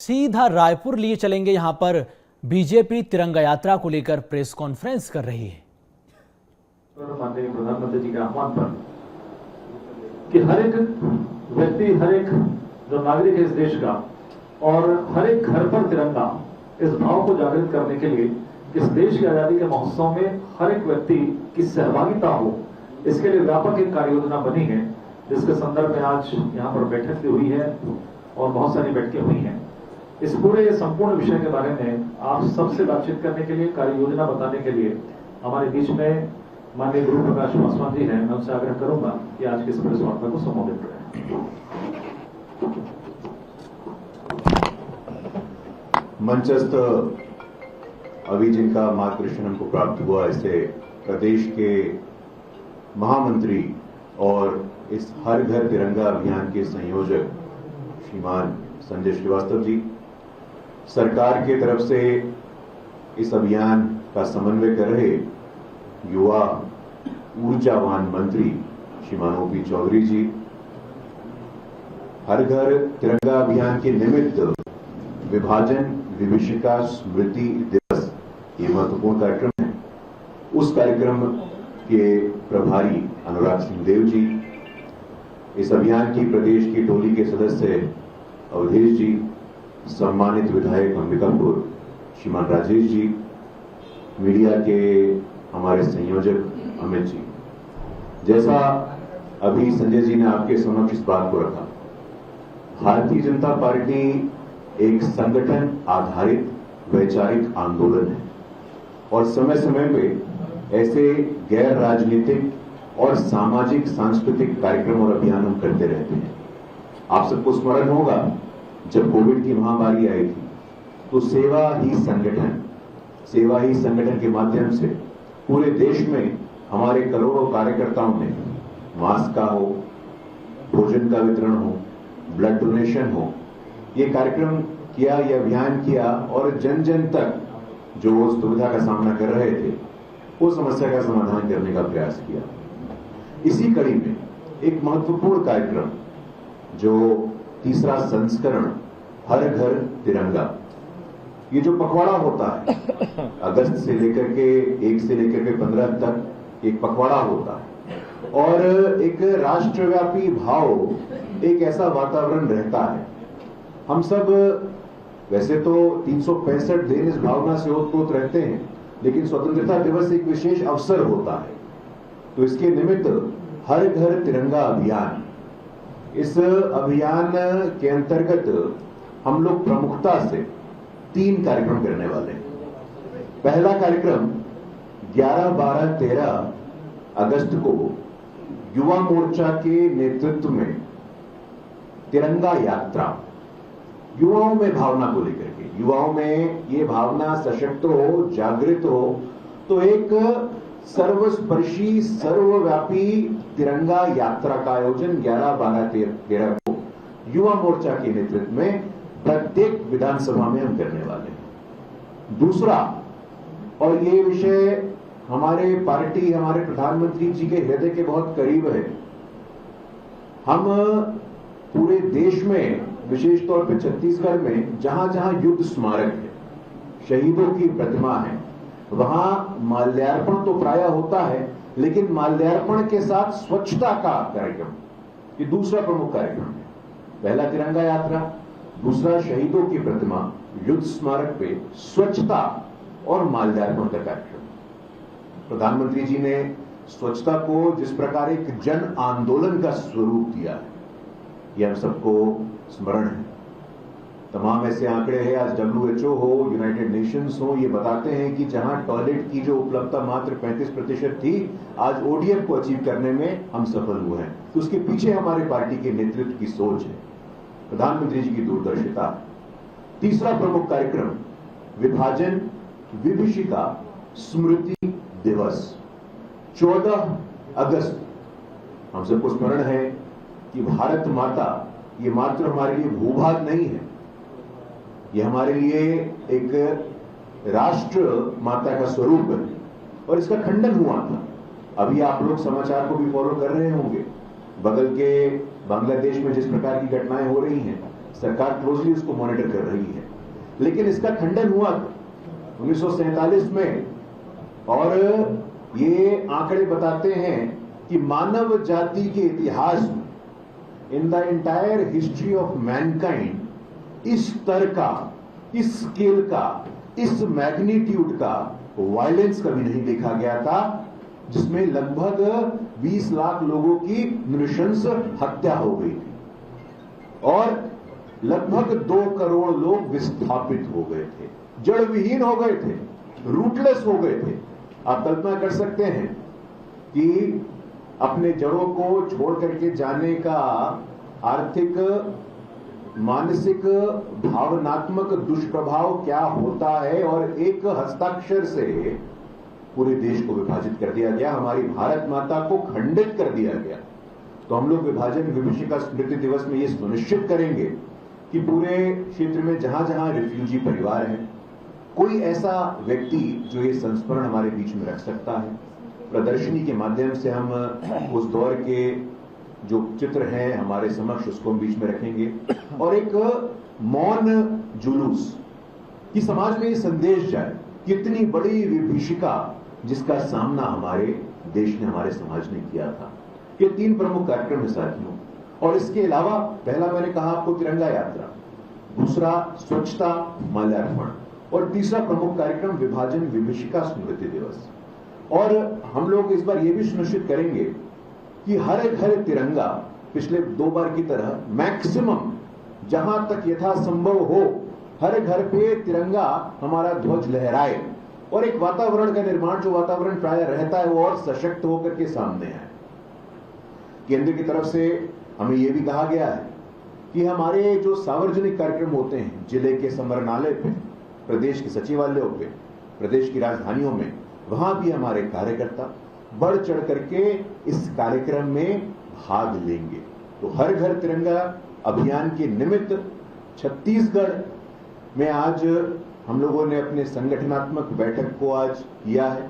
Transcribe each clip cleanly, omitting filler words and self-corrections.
सीधा रायपुर लिए चलेंगे। यहां पर बीजेपी तिरंगा यात्रा को लेकर प्रेस कॉन्फ्रेंस कर रही है। माननीय प्रधानमंत्री जी के आह्वान पर कि हर एक व्यक्ति, हर एक जो नागरिक है इस देश का और हर एक घर पर तिरंगा, इस भाव को जागृत करने के लिए इस देश की आजादी के महोत्सव में हर एक व्यक्ति की सहभागिता हो, इसके लिए व्यापक एक कार्य योजना बनी है, जिसके संदर्भ में आज यहाँ पर बैठक हुई है और बहुत सारी बैठकें हुई हैं। इस पूरे संपूर्ण विषय के बारे में आप सबसे बातचीत करने के लिए, कार्य योजना बताने के लिए हमारे बीच में माननीय गुरु प्रकाश पासवान जी हैं। मैं उनसे आग्रह करूंगा कि आज की इस प्रेस वार्ता को संबोधित करें। मंचस्थ अभी जिनका मार्गदर्शन हमको प्राप्त हुआ, ऐसे प्रदेश के महामंत्री और इस हर घर तिरंगा अभियान के संयोजक श्रीमान संजय श्रीवास्तव जी, सरकार के तरफ से इस अभियान का समन्वय कर रहे युवा ऊर्जावान मंत्री श्रीमान ओपी चौधरी जी, हर घर तिरंगा अभियान के निमित्त विभाजन विभीषिका स्मृति दिवस ये महत्वपूर्ण कार्यक्रम है। उस कार्यक्रम के प्रभारी अनुराग सिंह देव जी, इस अभियान की प्रदेश की टोली के सदस्य अवधेश जी, सम्मानित विधायक अंबिकापुर श्रीमान राजेश जी, मीडिया के हमारे संयोजक अमित जी। जैसा अभी संजय जी ने आपके समक्ष इस बात को रखा, भारतीय जनता पार्टी एक संगठन आधारित वैचारिक आंदोलन है और समय समय पे ऐसे गैर राजनीतिक और सामाजिक सांस्कृतिक कार्यक्रम और अभियान हम करते रहते हैं। आप सबको स्मरण होगा, जब कोविड की महामारी आई थी तो सेवा ही संगठन के माध्यम से पूरे देश में हमारे करोड़ों कार्यकर्ताओं ने मास्क का हो, भोजन का वितरण हो, ब्लड डोनेशन हो, ये कार्यक्रम किया, ये अभियान किया और जन जन तक जो उस दुविधा का सामना कर रहे थे वो समस्या का समाधान करने का प्रयास किया। इसी कड़ी में एक महत्वपूर्ण कार्यक्रम जो तीसरा संस्करण हर घर तिरंगा, ये जो पखवाड़ा होता है अगस्त से लेकर के 1 से लेकर के 15 तक एक पखवाड़ा होता है और एक राष्ट्रव्यापी भाव, एक ऐसा वातावरण रहता है। हम सब वैसे तो 365 दिन इस भावना से ओतप्रोत रहते हैं, लेकिन स्वतंत्रता दिवस एक विशेष अवसर होता है, तो इसके निमित्त हर घर तिरंगा अभियान, इस अभियान के अंतर्गत हम लोग प्रमुखता से 3 कार्यक्रम करने वाले हैं। पहला कार्यक्रम 11, 12, 13 अगस्त को युवा मोर्चा के नेतृत्व में तिरंगा यात्रा, युवाओं में भावना को लेकर के, युवाओं में ये भावना सशक्त हो, जागृत हो, तो एक सर्वस्पर्शी सर्वव्यापी तिरंगा यात्रा का आयोजन 11, 12, 13 को युवा मोर्चा के नेतृत्व में प्रत्येक विधानसभा में हम करने वाले हैं। दूसरा, और ये विषय हमारे पार्टी, हमारे प्रधानमंत्री जी के हृदय के बहुत करीब है, हम पूरे देश में, विशेष तौर पर छत्तीसगढ़ में जहां जहां युद्ध स्मारक है, शहीदों की प्रतिमा है, वहां माल्यार्पण तो प्रायः होता है, लेकिन माल्यार्पण के साथ स्वच्छता का कार्यक्रम, ये दूसरा प्रमुख कार्यक्रम है। पहला तिरंगा यात्रा, दूसरा शहीदों की प्रतिमा, युद्ध स्मारक पे स्वच्छता और माल्यार्पण का कार्यक्रम। प्रधानमंत्री जी ने स्वच्छता को जिस प्रकार एक जन आंदोलन का स्वरूप दिया है, यह हम सबको स्मरण है। तमाम ऐसे आंकड़े हैं, आज WHO हो, यूनाइटेड नेशंस हो, ये बताते हैं कि जहां टॉयलेट की जो उपलब्धता मात्र 35% थी, आज ODF को अचीव करने में हम सफल हुए हैं। तो उसके पीछे हमारे पार्टी के नेतृत्व की सोच है, प्रधानमंत्री जी की दूरदर्शिता। तीसरा प्रमुख कार्यक्रम विभाजन विभीषिका स्मृति दिवस 14 अगस्त। हम सबको स्मरण है कि भारत माता ये मात्र हमारे लिए भूभाग नहीं है, ये हमारे लिए एक राष्ट्र माता का स्वरूप है और इसका खंडन हुआ था। अभी आप लोग समाचार को भी फॉलो कर रहे होंगे, बगल के बांग्लादेश में जिस प्रकार की घटनाएं हो रही हैं, सरकार क्लोजली उसको मॉनिटर कर रही है। लेकिन इसका खंडन हुआ 1947 में, और ये आंकड़े बताते हैं कि मानव जाति के इतिहास में, in the entire history of Mankind, इस स्तर का, इस स्केल का, इस मैग्नीट्यूड का वायलेंस कभी नहीं देखा गया था, जिसमें लगभग 20 लाख लोगों की नृशंस हत्या हो गई थी और लगभग 2 करोड़ लोग विस्थापित हो गए थे, जड़ विहीन हो गए थे, रूटलेस हो गए थे। आप कल्पना कर सकते हैं कि अपने जड़ों को छोड़ करके जाने का आर्थिक, मानसिक, भावनात्मक दुष्प्रभाव क्या होता है, और एक हस्ताक्षर से पूरे देश को विभाजित कर दिया गया, हमारी भारत माता को खंडित कर दिया गया। तो हम लोग विभाजन विभीषिका स्मृति दिवस में ये सुनिश्चित करेंगे कि पूरे क्षेत्र में जहां जहां रिफ्यूजी परिवार है, कोई ऐसा व्यक्ति जो ये संस्मरण हमारे बीच में रख सकता है, प्रदर्शनी के माध्यम से हम उस दौर के जो चित्र हैं हमारे समक्ष, उसको हम बीच में रखेंगे, और एक मौन जुलूस कि समाज में ये संदेश जाए, कितनी बड़ी विभीषिका जिसका सामना हमारे देश ने, हमारे समाज ने किया था। ये 3 प्रमुख कार्यक्रम है साथियों। और इसके अलावा पहला मैंने कहा आपको तिरंगा यात्रा, दूसरा स्वच्छता माल्यार्पण, और तीसरा प्रमुख कार्यक्रम विभाजन विभीषिका स्मृति दिवस। और हम लोग इस बार ये भी सुनिश्चित करेंगे कि हर घर तिरंगा पिछले 2 बार की तरह मैक्सिमम जहां तक यथासंभव हो हर घर पे तिरंगा हमारा ध्वज लहराए, और एक वातावरण का निर्माण, जो वातावरण प्राय रहता है वो और सशक्त होकर के सामने आए। केंद्र की तरफ से हमें यह भी कहा गया है कि हमारे जो सार्वजनिक कार्यक्रम होते हैं, जिले के समरनालय पे, प्रदेश के सचिवालयों पे, प्रदेश की राजधानियों में, वहां भी हमारे कार्यकर्ता बढ़ चढ़ करके इस कार्यक्रम में भाग लेंगे। तो हर घर तिरंगा अभियान के निमित्त छत्तीसगढ़ में आज हम लोगों ने अपने संगठनात्मक बैठक को आज किया है,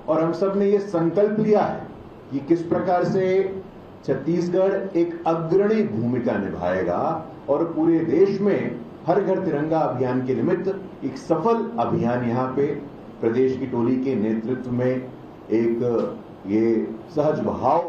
और हम सब ने ये संकल्प लिया है कि किस प्रकार से छत्तीसगढ़ एक अग्रणी भूमिका निभाएगा और पूरे देश में हर घर तिरंगा अभियान के निमित्त एक सफल अभियान यहाँ पे प्रदेश की टोली के नेतृत्व में एक ये सहज भाव